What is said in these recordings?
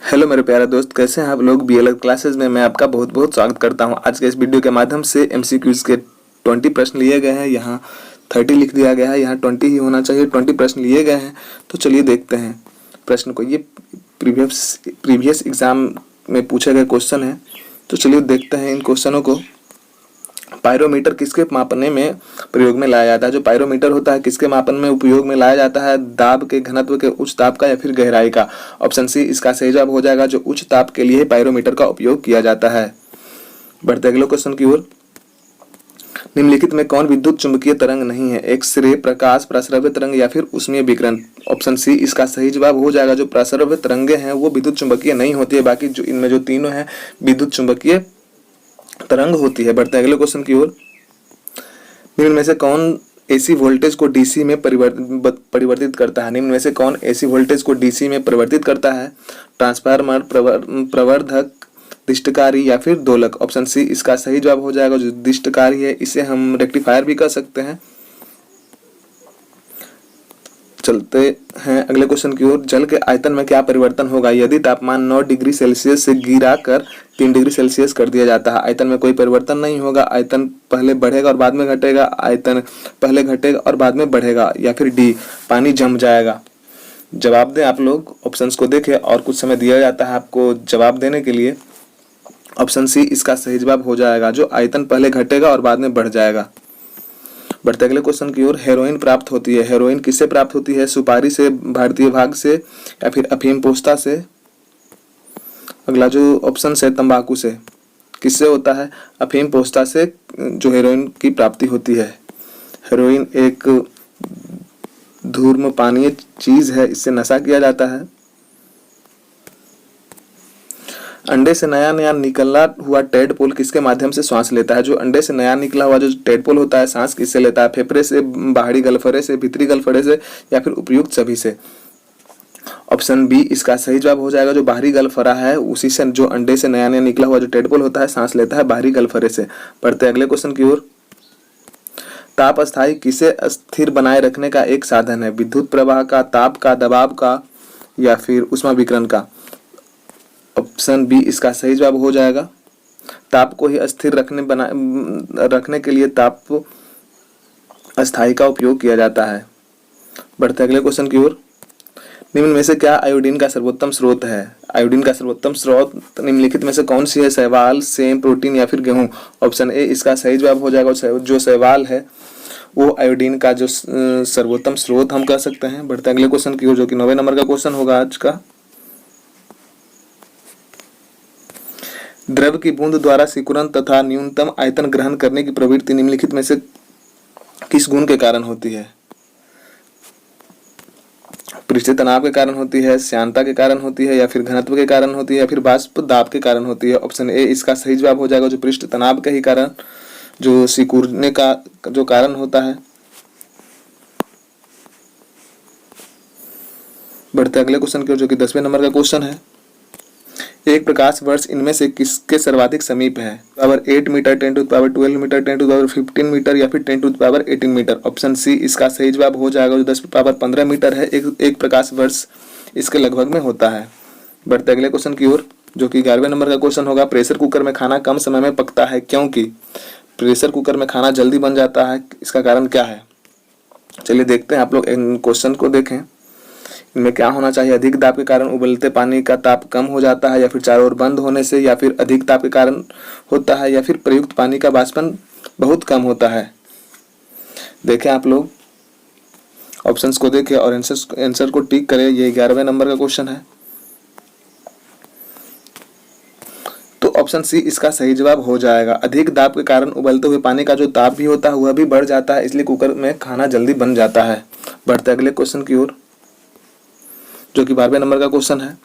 Hello मेरे प्यारे दोस्त, कैसे हैं आप लोग। बीएलएल क्लासेस में मैं आपका बहुत बहुत स्वागत करता हूं। आज के इस वीडियो के माध्यम से एमसीक्यूज के 20 प्रश्न लिए गए हैं। यहाँ 30 लिख दिया गया है, यहाँ 20 ही होना चाहिए। 20 प्रश्न लिए गए हैं, तो चलिए देखते हैं प्रश्न को। ये प्रीवियस एग्जाम में पूछे गए क्वेश्चन है, तो चलिए देखते हैं इन क्वेश्चनों को। पायरोमीटर किसके मापने में प्रयोग में लाया जाता है। जो पायरोमीटर होता है किसके मापन में उपयोग में लाया जाता है। दाब के घनत्व के, उच्च ताप का या फिर गहराई का। ऑप्शन सी इसका सही जवाब हो जाएगा। जो उच्च ताप के लिए पायरोमीटर का उपयोग किया जाता है। बढ़ते अगले क्वेश्चन की ओर। निम्नलिखित में कौन विद्युत चुंबकीय तरंग नहीं है। एक्सरे, प्रकाश, प्रसरव्य तरंग या फिर ऊष्मीय विकिरण। ऑप्शन सी इसका सही जवाब हो जाएगा। जो प्रसरव्य तरंगे हैं वो विद्युत चुंबकीय नहीं होती है, बाकी जो इनमें जो तीनों है विद्युत चुंबकीय तरंग होती है। बढ़ते अगले क्वेश्चन की ओर। निम्न में से कौन एसी वोल्टेज को डीसी में परिवर्तित करता है। निम्न में से कौन एसी वोल्टेज को डीसी में परिवर्तित करता है। ट्रांसफार्मर, प्रवर्धक, दिष्टकारी या फिर दोलक। ऑप्शन सी इसका सही जवाब हो जाएगा। जो दिष्टकारी है इसे हम रेक्टिफायर भी कर सकते हैं। चलते हैं अगले क्वेश्चन की ओर। जल के आयतन में क्या परिवर्तन होगा यदि तापमान 9 डिग्री सेल्सियस से गिराकर 3 डिग्री सेल्सियस कर दिया जाता है। आयतन में कोई परिवर्तन नहीं होगा। आयतन पहले बढ़ेगा और बाद में घटेगा। आयतन पहले घटेगा और बाद में बढ़ेगा। या फिर डी, पानी जम जाएगा। जवाब दें आप लोग। ऑप्शंस को देखें और कुछ समय दिया जाता है आपको जवाब देने के लिए। ऑप्शन सी इसका सही जवाब हो जाएगा। जो आयतन पहले घटेगा और बाद में बढ़ जाएगा। बढ़ते अगले क्वेश्चन की ओर। हेरोइन प्राप्त होती है। हेरोइन किससे प्राप्त होती है। सुपारी से, भारतीय भाग से या फिर अफीम पोस्ता से। अगला जो ऑप्शन है तंबाकू से। किससे होता है। अफीम पोस्ता से जो हेरोइन की प्राप्ति होती है। हेरोइन एक धूम्रपानीय चीज है, इससे नशा किया जाता है। अंडे से नया नया निकला हुआ टेडपोल किसके माध्यम से सांस लेता है। जो अंडे से नया निकला हुआ जो टेडपोल होता है सांस किससे लेता है। फेफड़े से, बाहरी गलफड़े से, भीतरी गलफड़े से या फिर उपयुक्त सभी से। ऑप्शन बी इसका सही जवाब हो जाएगा। जो बाहरी गलफड़ा है उसी से जो अंडे से नया नया निकला हुआ जो टेडपोल होता है सांस लेता है बाहरी गलफड़े से। बढ़ते अगले क्वेश्चन की ओर। ताप अस्थायी किसे स्थिर बनाए रखने का एक साधन है। विद्युत प्रवाह का, ताप का, दबाव का या फिर ऊष्मा विकिरण का। ऑप्शन बी इसका सही जवाब हो जाएगा। ताप को ही स्थिर रखने के लिए ताप अस्थायी का उपयोग किया जाता है। बढ़ते अगले क्वेश्चन की ओर। निम्न में से क्या आयोडीन का सर्वोत्तम स्रोत है। आयोडीन का सर्वोत्तम स्रोत निम्नलिखित में से कौन सी है। शैवाल, सेम, प्रोटीन या फिर गेहूं। ऑप्शन ए इसका सही जवाब हो जाएगा। जो शैवाल है वो आयोडीन का जो सर्वोत्तम स्रोत हम कह सकते हैं। बढ़ते अगले क्वेश्चन की ओर, जो कि 9वें नंबर का क्वेश्चन होगा आज का। द्रव की बूंद द्वारा सिकुड़न तथा न्यूनतम आयतन ग्रहण करने की प्रवृत्ति निम्नलिखित में से किस गुण के कारण होती है। पृष्ठीय तनाव के कारण होती है, श्यानता के कारण होती है या फिर घनत्व के कारण होती है या फिर वाष्प दाब के कारण होती है। ऑप्शन ए इसका सही जवाब हो जाएगा। जो पृष्ठ तनाव के ही कारण जो सिकुड़ने का जो कारण होता है। बढ़ते अगले क्वेश्चन की ओर, जो कि 10वें नंबर का क्वेश्चन है। एक प्रकाश वर्ष इनमें से किसके सर्वाधिक समीप है। Power 8 metre, 10 to power 12 metre, 10 to power 15 metre या फिर 10 to power 18 metre. Option C इसका सही जवाब हो जाएगा। जो 10 पावर 15 मीटर है एक प्रकाश वर्ष इसके लगभग में होता है। बढ़ते अगले क्वेश्चन की ओर, जो कि 11वें नंबर का क्वेश्चन होगा। प्रेशर कुकर में खाना कम समय में पकता है क्योंकि। प्रेशर कुकर में खाना जल्दी बन जाता है, इसका कारण क्या है। चलिए देखते हैं, आप लोग इन क्वेश्चन को देखें। इनमें क्या होना चाहिए। अधिक दाब के कारण उबलते पानी का ताप कम हो जाता है या फिर चारों ओर बंद होने से या फिर अधिक ताप के कारण होता है या फिर प्रयुक्त पानी का वाष्पन बहुत कम होता है। देखें आप लोग, ऑप्शंस को देखें और आंसर को टिक करें। ये 11वें नंबर का क्वेश्चन है, तो ऑप्शन सी इसका सही जवाब हो जाएगा। अधिक दाब के कारण उबलते हुए पानी का जो ताप भी होता है वह भी बढ़ जाता है, इसलिए कुकर में खाना जल्दी बन जाता है। बढ़ते अगले क्वेश्चन की ओर, जो कि 12वें नंबर का क्वेश्चन है।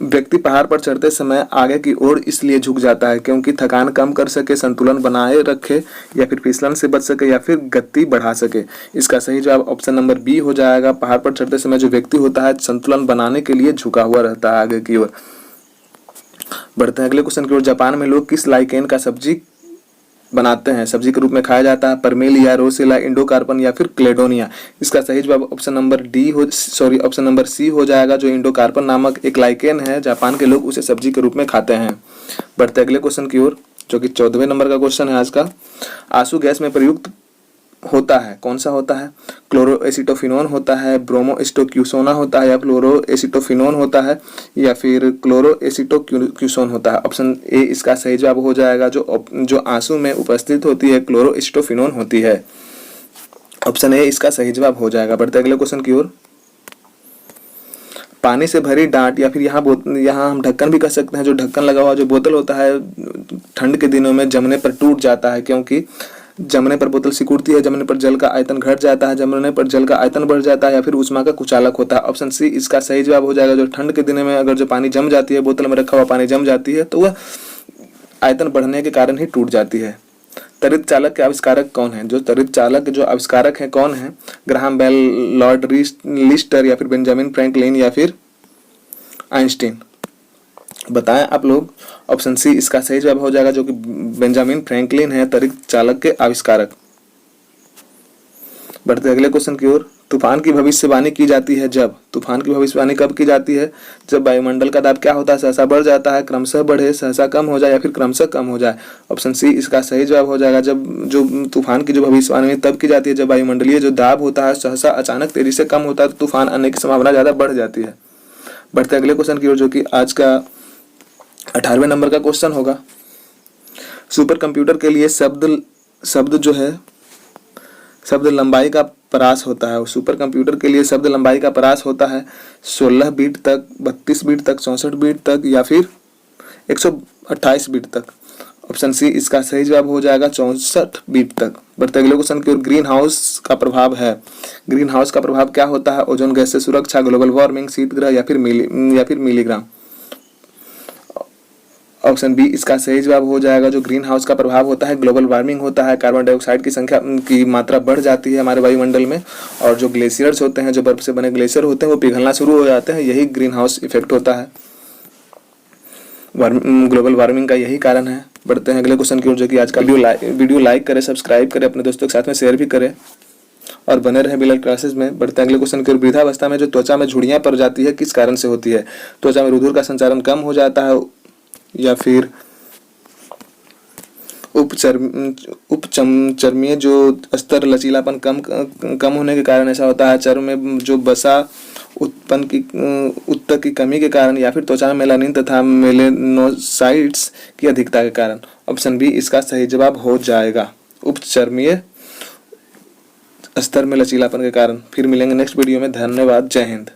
व्यक्ति पहाड़ पर चढ़ते समय आगे की ओर इसलिए झुक जाता है क्योंकि थकान कम कर सके, संतुलन बनाए रखे या फिर फिसलन से बच सके या फिर गति बढ़ा सके। इसका सही जवाब ऑप्शन नंबर बी हो जाएगा। पहाड़ पर चढ़ते समय जो व्यक्ति होता है संतुलन बनाने के लिए झुका हुआ रहता है आगे की ओर। बढ़ते हैं अगले क्वेश्चन की ओर। जापान में लोग किस लाइकेन का सब्जी बनाते हैं, सब्जी के रूप में खाया जाता है? परमेलिया, रोसेला, इंडोकार्पन या फिर क्लेडोनिया? इसका सही जवाब ऑप्शन नंबर सी हो जाएगा, जो इंडोकार्पन नामक एक लाइकेन है, जापान के लोग उसे सब्जी के रूप में खाते हैं। बढ़ते अगले क्वेश्चन की ओर, जो कि 14वें नंबर का क्वेश्चन है आज का। आंसू गैस में प्रयुक्त होता है, कौन सा होता है? क्लोरोएसिटोफिनोन होता है, ब्रोमोएसिटोक्यूसोना होता है, या फ्लोरोएसिटोफिनोन होता है, या फिर क्लोरोएसिटोक्यूसोन होता है? ऑप्शन ए इसका सही जवाब हो जाएगा, जो आंसू में उपस्थित होती है क्लोरोएसिटोफिनोन होती है। ऑप्शन ए इसका सही जवाब हो जाएगा। बढ़ते अगले क्वेश्चन की ओर। पानी से भरी डांट या फिर यहाँ हम ढक्कन भी कह सकते हैं, जो ढक्कन लगा हुआ जो बोतल होता है ठंड के दिनों में जमने पर टूट जाता है, क्योंकि जमने पर बोतल सिकुड़ती है, जमने पर जल का आयतन घट जाता है, जमने पर जल का आयतन बढ़ जाता है, या फिर ऊष्मा का कुचालक होता है? ऑप्शन सी इसका सही जवाब हो जाएगा, जो ठंड के दिनों में अगर जो पानी जम जाती है, बोतल में रखा हुआ पानी जम जाती है, तो वह आयतन बढ़ने के कारण ही टूट जाती है। त्वरित चालक के आविष्कारक कौन है? जो त्वरित चालक जो आविष्कारक हैं कौन है? ग्राहम बेल, लॉर्ड लिस्टर, या फिर बेंजामिन फ्रैंकलिन, या फिर आइंस्टीन? बताएं आप लोग। ऑप्शन सी इसका सही जवाब हो जाएगा, जो कि बेंजामिन फ्रैंकलिन है त्वरित चालक के आविष्कारक। बढ़ते अगले क्वेश्चन की ओर। तूफान की भविष्यवाणी की जाती है जब? तूफान की भविष्यवाणी कब की जाती है? जब वायुमंडल का दाब क्या होता है? सहसा बढ़ जाता है, क्रमशः बढ़े, सहसा कम हो जाए, या फिर क्रमशः कम हो जाए? ऑप्शन सी इसका सही जवाब हो जाएगा, जब जो तूफान की जो भविष्यवाणी तब की जाती है जब वायुमंडलीय जो दाब होता है सहसा अचानक तेजी से कम होता है, तो तूफान आने की संभावना ज्यादा बढ़ जाती है। बढ़ते अगले क्वेश्चन की ओर, जो कि आज का 18वें नंबर का क्वेश्चन होगा। सुपर कंप्यूटर के लिए शब्द लंबाई का परास होता है। सुपर कंप्यूटर के लिए शब्द लंबाई का परास होता है 16 बीट तक, 32 बीट तक, 64 बीट तक, या फिर 128 बीट तक? ऑप्शन सी इसका सही जवाब हो जाएगा 64 बीट तक। बढ़ते अगले क्वेश्चन की ओर। ग्रीन हाउस का प्रभाव है। ग्रीन हाउस का प्रभाव क्या होता है? ओजोन गैस से सुरक्षा, ग्लोबल वार्मिंग, शीतग्रह, या फिर मिलीग्राम? ऑप्शन बी इसका सही जवाब हो जाएगा, जो ग्रीन हाउस का प्रभाव होता है ग्लोबल वार्मिंग होता है। कार्बन डाइऑक्साइड की संख्या की मात्रा बढ़ जाती है हमारे वायुमंडल में, और जो ग्लेशियर्स होते हैं, जो बर्फ से बने ग्लेशियर होते हैं, वो पिघलना शुरू हो जाते हैं। यही ग्रीन हाउस इफेक्ट होता है, ग्लोबल वार्मिंग का यही कारण है। बढ़ते हैं अगले क्वेश्चन की ओर, जो कि आज का वीडियो लाइक करें, सब्सक्राइब करें, अपने दोस्तों के साथ में शेयर भी करें और बने रहे बिलर क्लासेस में। बढ़ते हैं अगले क्वेश्चन की ओर। वृद्धावस्था में जो त्वचा में झुर्रियां पड़ जाती है किस कारण से होती है? त्वचा में रुधिर का संचालन कम हो जाता है, या फिर उपचर्मीय जो स्तर लचीलापन कम होने के कारण ऐसा होता है, चर्म में जो वसा उत्तक की कमी के कारण, या फिर त्वचा में मेलानिन तथा मेलेनोसाइट्स की अधिकता के कारण? ऑप्शन बी इसका सही जवाब हो जाएगा, उपचर्मीय स्तर में लचीलापन के कारण। फिर मिलेंगे नेक्स्ट वीडियो में। धन्यवाद, जय हिंद।